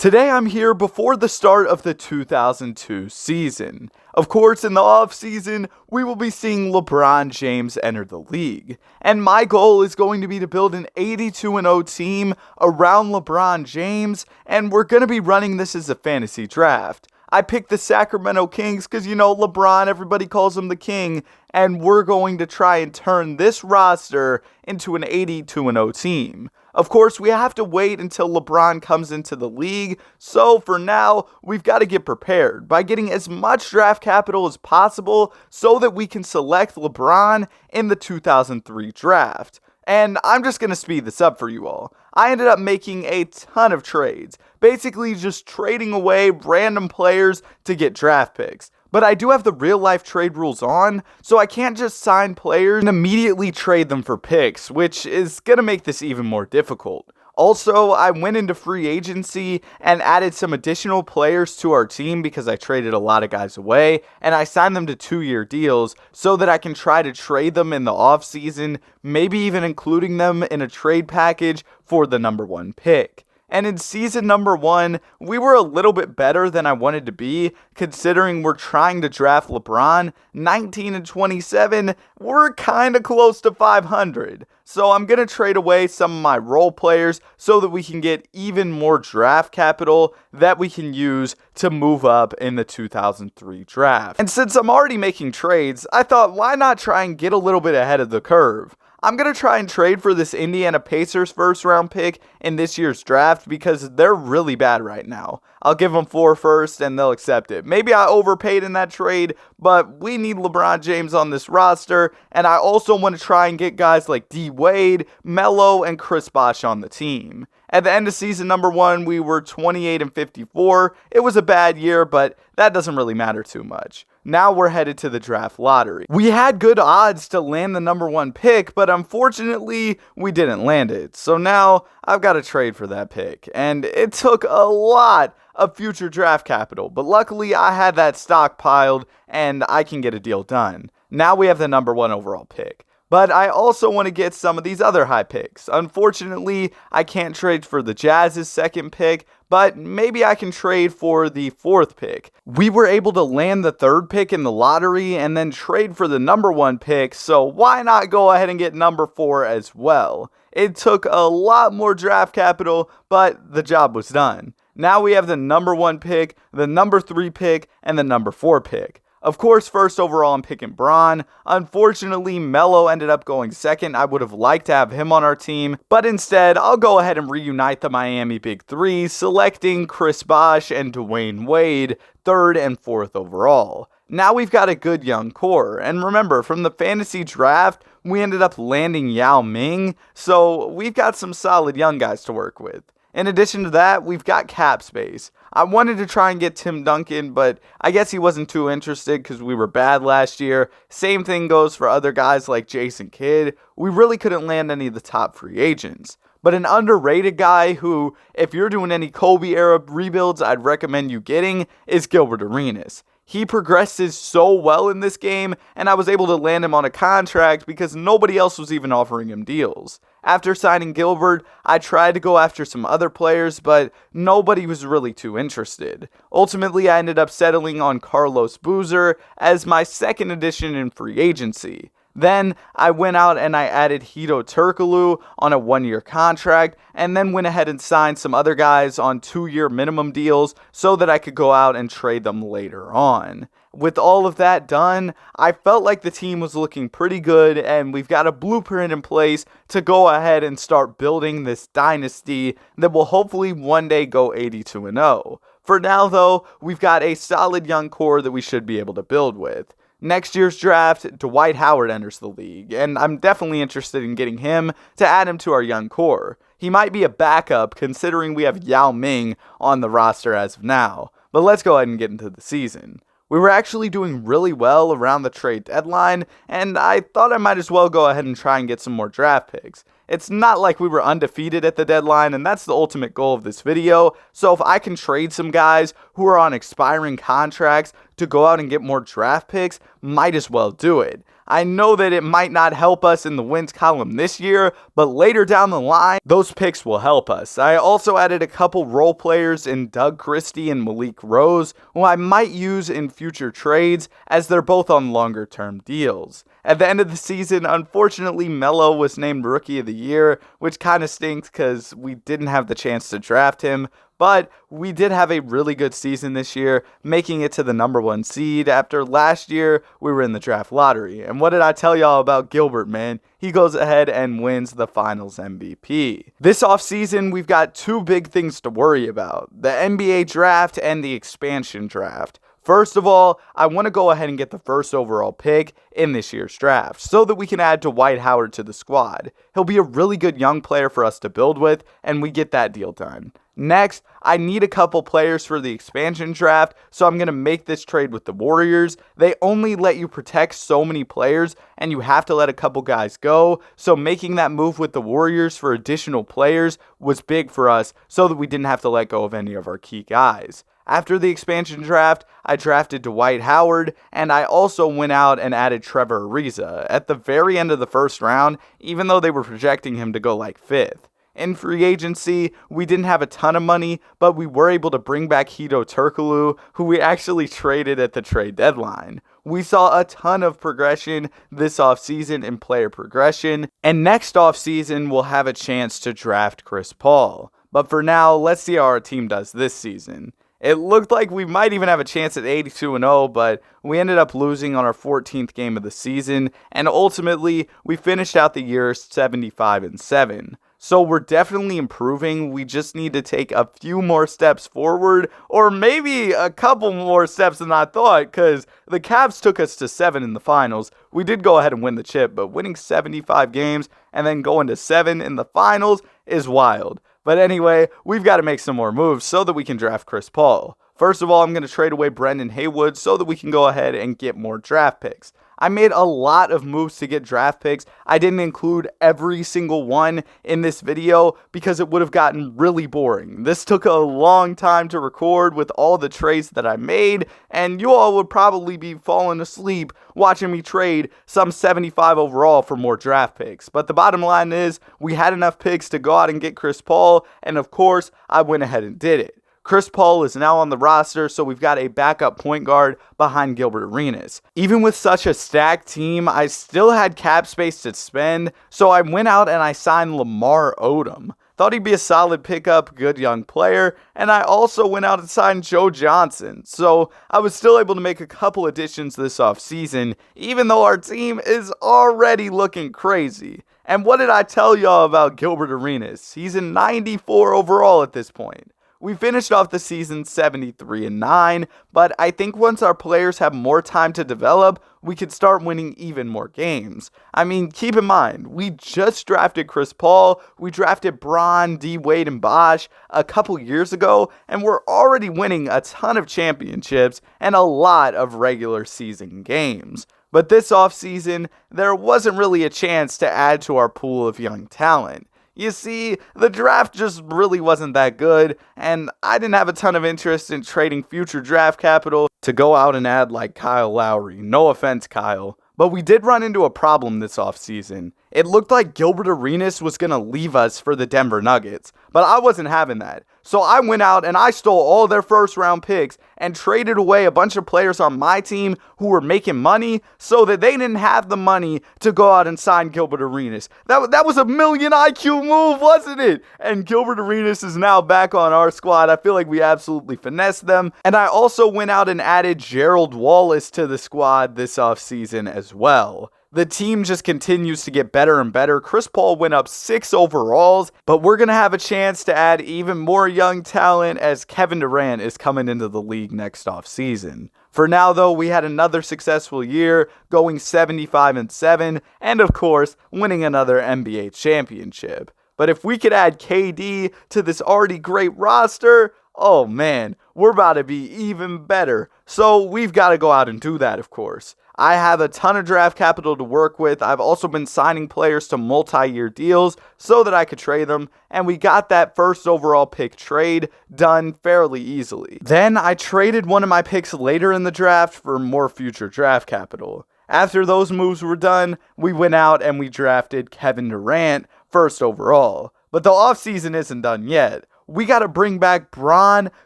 Today I'm here before the start of the 2002 season. Of course, in the offseason, we will be seeing LeBron James enter the league. And my goal is going to be to build an 82-0 team around LeBron James, and we're going to be running this as a fantasy draft. I picked the Sacramento Kings because, LeBron, everybody calls him the king, and we're going to try and turn this roster into an 82-0 team. Of course, we have to wait until LeBron comes into the league, so for now, we've got to get prepared by getting as much draft capital as possible so that we can select LeBron in the 2003 draft. And I'm just going to speed this up for you all. I ended up making a ton of trades, basically just trading away random players to get draft picks. But I do have the real life trade rules on, so I can't just sign players and immediately trade them for picks, which is going to make this even more difficult. Also, I went into free agency and added some additional players to our team because I traded a lot of guys away, and I signed them to 2-year deals so that I can try to trade them in the offseason, maybe even including them in a trade package for the number 1 pick. And in season number 1, we were a little bit better than I wanted to be, considering we're trying to draft LeBron. 19-27, we're kind of close to 500. So I'm going to trade away some of my role players so that we can get even more draft capital that we can use to move up in the 2003 draft. And since I'm already making trades, I thought, why not try and get a little bit ahead of the curve? I'm going to try and trade for this Indiana Pacers first round pick in this year's draft because they're really bad right now. I'll give them 4 first and they'll accept it. Maybe I overpaid in that trade, but we need LeBron James on this roster, and I also want to try and get guys like D-Wade, Melo, and Chris Bosh on the team. At the end of season number 1, we were 28-54. It was a bad year, but that doesn't really matter too much. Now we're headed to the draft lottery. We had good odds to land the number 1 pick, but unfortunately, we didn't land it. So now I've got to trade for that pick. And it took a lot of future draft capital, but luckily I had that stockpiled and I can get a deal done. Now we have the number 1 overall pick. But I also want to get some of these other high picks. Unfortunately, I can't trade for the Jazz's 2nd pick, but maybe I can trade for the 4th pick. We were able to land the 3rd pick in the lottery and then trade for the number 1 pick, so why not go ahead and get number 4 as well? It took a lot more draft capital, but the job was done. Now we have the number 1 pick, the number 3 pick, and the number 4 pick. Of course, first overall, I'm picking Bron. Unfortunately, Melo ended up going 2nd. I would have liked to have him on our team, but instead, I'll go ahead and reunite the Miami Big Three, selecting Chris Bosh and Dwayne Wade 3rd and 4th overall. Now we've got a good young core, and remember, from the fantasy draft, we ended up landing Yao Ming, so we've got some solid young guys to work with. In addition to that, we've got cap space. I wanted to try and get Tim Duncan, but I guess he wasn't too interested because we were bad last year. Same thing goes for other guys like Jason Kidd. We really couldn't land any of the top free agents. But an underrated guy who, if you're doing any Kobe era rebuilds, I'd recommend you getting is Gilbert Arenas. He progresses so well in this game, and I was able to land him on a contract because nobody else was even offering him deals. After signing Gilbert, I tried to go after some other players, but nobody was really too interested. Ultimately, I ended up settling on Carlos Boozer as my 2nd addition in free agency. Then I went out and I added Hedo Turkoglu on a 1-year contract, and then went ahead and signed some other guys on 2-year minimum deals so that I could go out and trade them later on. With all of that done, I felt like the team was looking pretty good, and we've got a blueprint in place to go ahead and start building this dynasty that will hopefully one day go 82-0. For now though, we've got a solid young core that we should be able to build with. Next year's draft, Dwight Howard enters the league, and I'm definitely interested in getting him to add him to our young core. He might be a backup considering we have Yao Ming on the roster as of now, but let's go ahead and get into the season. We were actually doing really well around the trade deadline, and I thought I might as well go ahead and try and get some more draft picks. It's not like we were undefeated at the deadline, and that's the ultimate goal of this video. So if I can trade some guys who are on expiring contracts to go out and get more draft picks, might as well do it. I know that it might not help us in the wins column this year, but later down the line, those picks will help us. I also added a couple role players in Doug Christie and Malik Rose, who I might use in future trades as they're both on longer term deals. At the end of the season, unfortunately, Melo was named Rookie of the Year, which kind of stinks because we didn't have the chance to draft him. But we did have a really good season this year, making it to the number 1 seed after last year we were in the draft lottery. And what did I tell y'all about Gilbert, man? He goes ahead and wins the Finals MVP. This offseason, we've got 2 big things to worry about: the NBA draft and the expansion draft. First of all, I want to go ahead and get the first overall pick in this year's draft so that we can add Dwight Howard to the squad. He'll be a really good young player for us to build with, and we get that deal done. Next, I need a couple players for the expansion draft, so I'm going to make this trade with the Warriors. They only let you protect so many players, and you have to let a couple guys go, so making that move with the Warriors for additional players was big for us so that we didn't have to let go of any of our key guys. After the expansion draft, I drafted Dwight Howard, and I also went out and added Trevor Ariza at the very end of the first round, even though they were projecting him to go like 5th. In free agency, we didn't have a ton of money, but we were able to bring back Hedo Turkoglu, who we actually traded at the trade deadline. We saw a ton of progression this offseason in player progression, and next offseason we'll have a chance to draft Chris Paul. But for now, let's see how our team does this season. It looked like we might even have a chance at 82-0, but we ended up losing on our 14th game of the season, and ultimately, we finished out the year 75-7. So we're definitely improving. We just need to take a few more steps forward, or maybe a couple more steps than I thought, because the Cavs took us to 7 in the finals. We did go ahead and win the chip, but winning 75 games and then going to 7 in the finals is wild. But anyway, we've got to make some more moves so that we can draft Chris Paul. First of all, I'm going to trade away Brendan Haywood so that we can go ahead and get more draft picks. I made a lot of moves to get draft picks. I didn't include every single one in this video because it would have gotten really boring. This took a long time to record with all the trades that I made, and you all would probably be falling asleep watching me trade some 75 overall for more draft picks. But the bottom line is, we had enough picks to go out and get Chris Paul, and of course, I went ahead and did it. Chris Paul is now on the roster, so we've got a backup point guard behind Gilbert Arenas. Even with such a stacked team, I still had cap space to spend, so I went out and I signed Lamar Odom. Thought he'd be a solid pickup, good young player, and I also went out and signed Joe Johnson. So I was still able to make a couple additions this offseason, even though our team is already looking crazy. And what did I tell y'all about Gilbert Arenas? He's a 94 overall at this point. We finished off the season 73-9, but I think once our players have more time to develop, we could start winning even more games. I mean, keep in mind, we just drafted Chris Paul, we drafted Bron, D. Wade, and Bosh a couple years ago, and we're already winning a ton of championships and a lot of regular season games. But this offseason, there wasn't really a chance to add to our pool of young talent. You see, the draft just really wasn't that good, and I didn't have a ton of interest in trading future draft capital to go out and add like Kyle Lowry. No offense, Kyle. But we did run into a problem this offseason. It looked like Gilbert Arenas was going to leave us for the Denver Nuggets, but I wasn't having that. So I went out and I stole all their first round picks and traded away a bunch of players on my team who were making money so that they didn't have the money to go out and sign Gilbert Arenas. That was a million IQ move, wasn't it? And Gilbert Arenas is now back on our squad. I feel like we absolutely finessed them. And I also went out and added Gerald Wallace to the squad this offseason as well. The team just continues to get better and better. Chris Paul went up 6 overalls, but we're going to have a chance to add even more young talent as Kevin Durant is coming into the league next offseason. For now, though, we had another successful year, going 75-7, and of course, winning another NBA championship. But if we could add KD to this already great roster, oh man, we're about to be even better. So we've got to go out and do that, of course. I have a ton of draft capital to work with. I've also been signing players to multi-year deals so that I could trade them, and we got that first overall pick trade done fairly easily. Then I traded one of my picks later in the draft for more future draft capital. After those moves were done, we went out and we drafted Kevin Durant first overall. But the offseason isn't done yet. We got to bring back Bron,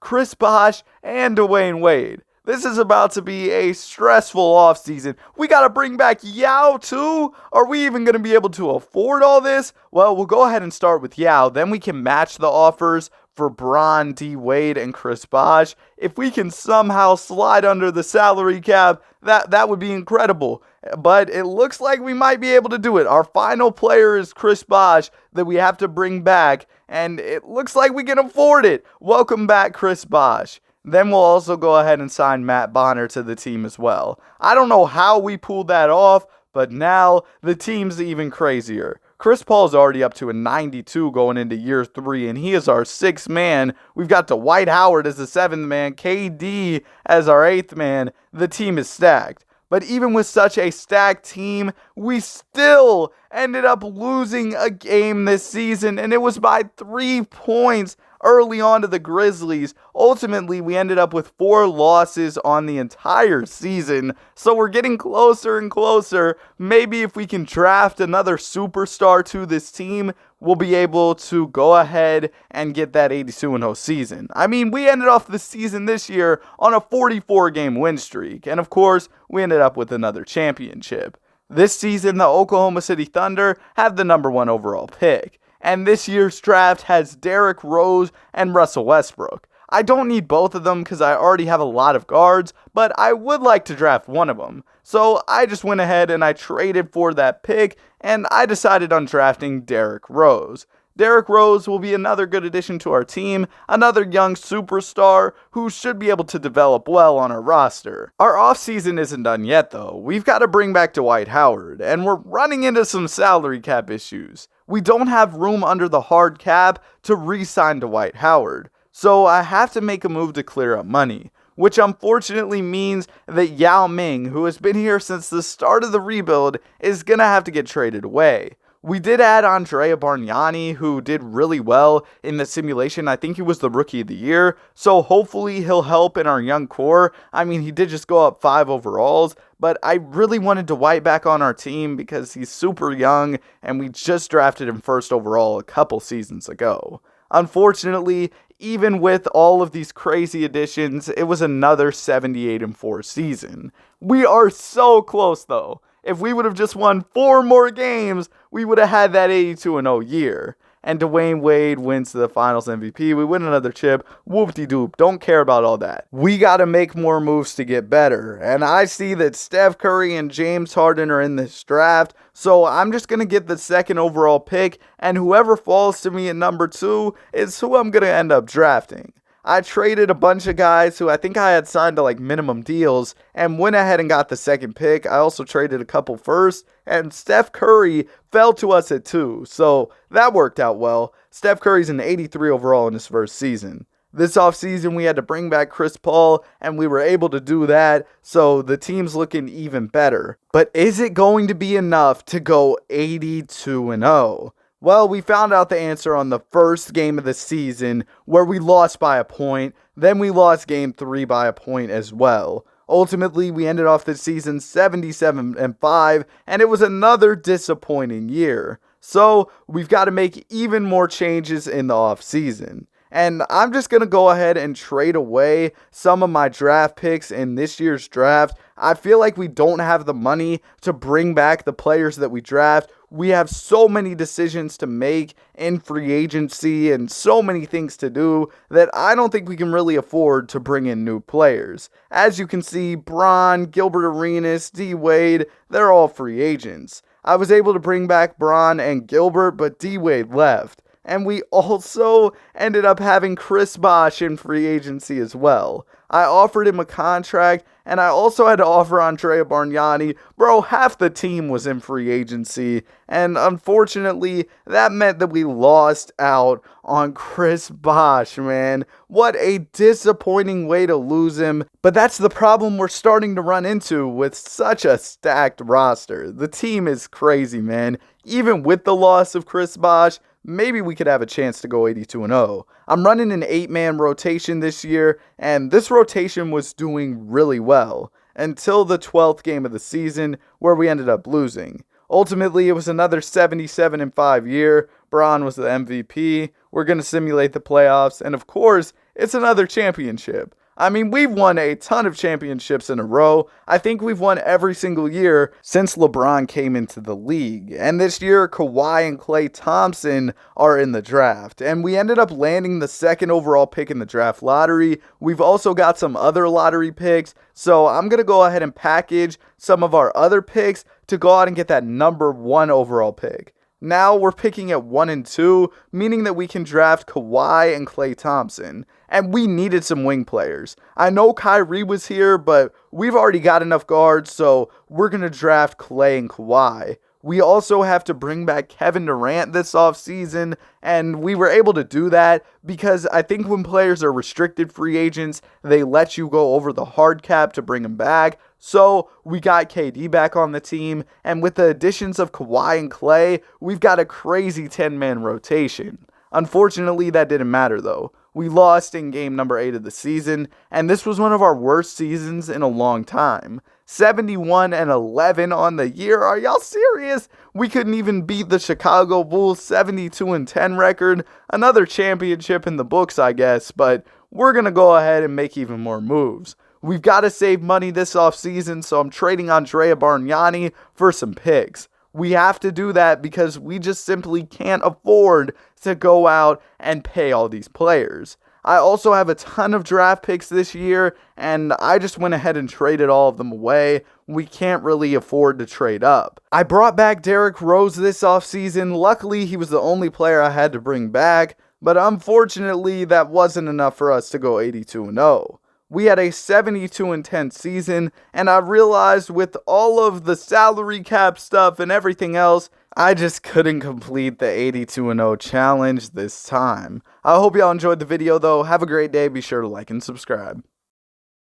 Chris Bosh, and Dwayne Wade. This is about to be a stressful offseason. We got to bring back Yao too? Are we even going to be able to afford all this? Well, we'll go ahead and start with Yao. Then we can match the offers for Bron, D. Wade, and Chris Bosh. If we can somehow slide under the salary cap, that would be incredible. But it looks like we might be able to do it. Our final player is Chris Bosh that we have to bring back, and it looks like we can afford it. Welcome back, Chris Bosh. Then we'll also go ahead and sign Matt Bonner to the team as well. I don't know how we pulled that off, but now the team's even crazier. Chris Paul's already up to a 92 going into year 3, and he is our 6th man. We've got Dwight Howard as the 7th man, KD as our 8th man. The team is stacked. But even with such a stacked team, we still ended up losing a game this season, and it was by 3 points early on to the Grizzlies. Ultimately, we ended up with 4 losses on the entire season, so we're getting closer and closer. Maybe if we can draft another superstar to this team, we'll be able to go ahead and get that 82-0 season. I mean, we ended off the season this year on a 44-game win streak, and of course, we ended up with another championship. This season, the Oklahoma City Thunder have the number 1 overall pick. And this year's draft has Derrick Rose and Russell Westbrook. I don't need both of them because I already have a lot of guards, but I would like to draft one of them. So I just went ahead and I traded for that pick, and I decided on drafting Derrick Rose. Derrick Rose will be another good addition to our team, another young superstar who should be able to develop well on our roster. Our offseason isn't done yet though. We've got to bring back Dwight Howard, and we're running into some salary cap issues. We don't have room under the hard cap to re-sign Dwight Howard, so I have to make a move to clear up money, which unfortunately means that Yao Ming, who has been here since the start of the rebuild, is going to have to get traded away. We did add Andrea Bargnani, who did really well in the simulation. I think he was the Rookie of the Year, so hopefully he'll help in our young core. I mean, he did just go up 5 overalls, but I really wanted Dwight back on our team because he's super young, and we just drafted him first overall a couple seasons ago. Unfortunately, even with all of these crazy additions, it was another 78-4 season. We are so close, though. If we would have just won 4 more games, we would have had that 82-0 year. And Dwayne Wade wins the Finals MVP. We win another chip. Whoop-de-doop. Don't care about all that. We got to make more moves to get better. And I see that Steph Curry and James Harden are in this draft. So I'm just going to get the 2nd overall pick. And whoever falls to me at number 2 is who I'm going to end up drafting. I traded a bunch of guys who I think I had signed to like minimum deals and went ahead and got the 2nd pick. I also traded a couple first, and Steph Curry fell to us at 2, so that worked out well. Steph Curry's an 83 overall in his first season. This offseason, we had to bring back Chris Paul, and we were able to do that, so the team's looking even better. But is it going to be enough to go 82-0? Well, we found out the answer on the first game of the season where we lost by a point. Then we lost game 3 by a point as well. Ultimately, we ended off the season 77-5, and it was another disappointing year. So we've got to make even more changes in the offseason. And I'm just going to go ahead and trade away some of my draft picks in this year's draft. I feel like we don't have the money to bring back the players that we draft. We have so many decisions to make in free agency and so many things to do that I don't think we can really afford to bring in new players. As you can see, Bron, Gilbert Arenas, D. Wade, they're all free agents. I was able to bring back Bron and Gilbert, but D. Wade left. And we also ended up having Chris Bosh in free agency as well. I offered him a contract, and I also had to offer Andrea Bargnani. Bro, half the team was in free agency, and unfortunately, that meant that we lost out on Chris Bosh, man. What a disappointing way to lose him. But that's the problem we're starting to run into with such a stacked roster. The team is crazy, man. Even with the loss of Chris Bosh, maybe we could have a chance to go 82-0. I'm running an 8-man rotation this year, and this rotation was doing really well. until the 12th game of the season where we ended up losing. Ultimately, it was another 77-5 year. Bron was the MVP. We're going to simulate the playoffs. And of course, it's another championship. I mean, we've won a ton of championships in a row. I think we've won every single year since LeBron came into the league. And this year, Kawhi and Klay Thompson are in the draft. And we ended up landing the second overall pick in the draft lottery. We've also got some other lottery picks. So I'm going to go ahead and package some of our other picks to go out and get that number 1 overall pick. Now we're picking at 1 and 2, meaning that we can draft Kawhi and Klay Thompson. And we needed some wing players. I know Kyrie was here, but we've already got enough guards, so we're going to draft Klay and Kawhi. We also have to bring back Kevin Durant this offseason, and we were able to do that because I think when players are restricted free agents, they let you go over the hard cap to bring them back. So we got KD back on the team, and with the additions of Kawhi and Klay, we've got a crazy 10-man rotation. Unfortunately, that didn't matter though. We lost in game number 8 of the season, and this was one of our worst seasons in a long time. 71-11 on the year. Are y'all serious? We couldn't even beat the Chicago Bulls 72-10 record. Another championship in the books, I guess, but we're going to go ahead and make even more moves. We've got to save money this offseason, so I'm trading Andrea Bargnani for some picks. We have to do that because we just simply can't afford to go out and pay all these players. I also have a ton of draft picks this year, and I just went ahead and traded all of them away. We can't really afford to trade up. I brought back Derrick Rose this offseason. Luckily, he was the only player I had to bring back, but unfortunately, that wasn't enough for us to go 82-0. We had a 72-10 season, and I realized with all of the salary cap stuff and everything else, I just couldn't complete the 82-0 challenge this time. I hope y'all enjoyed the video though. Have a great day. Be sure to like and subscribe.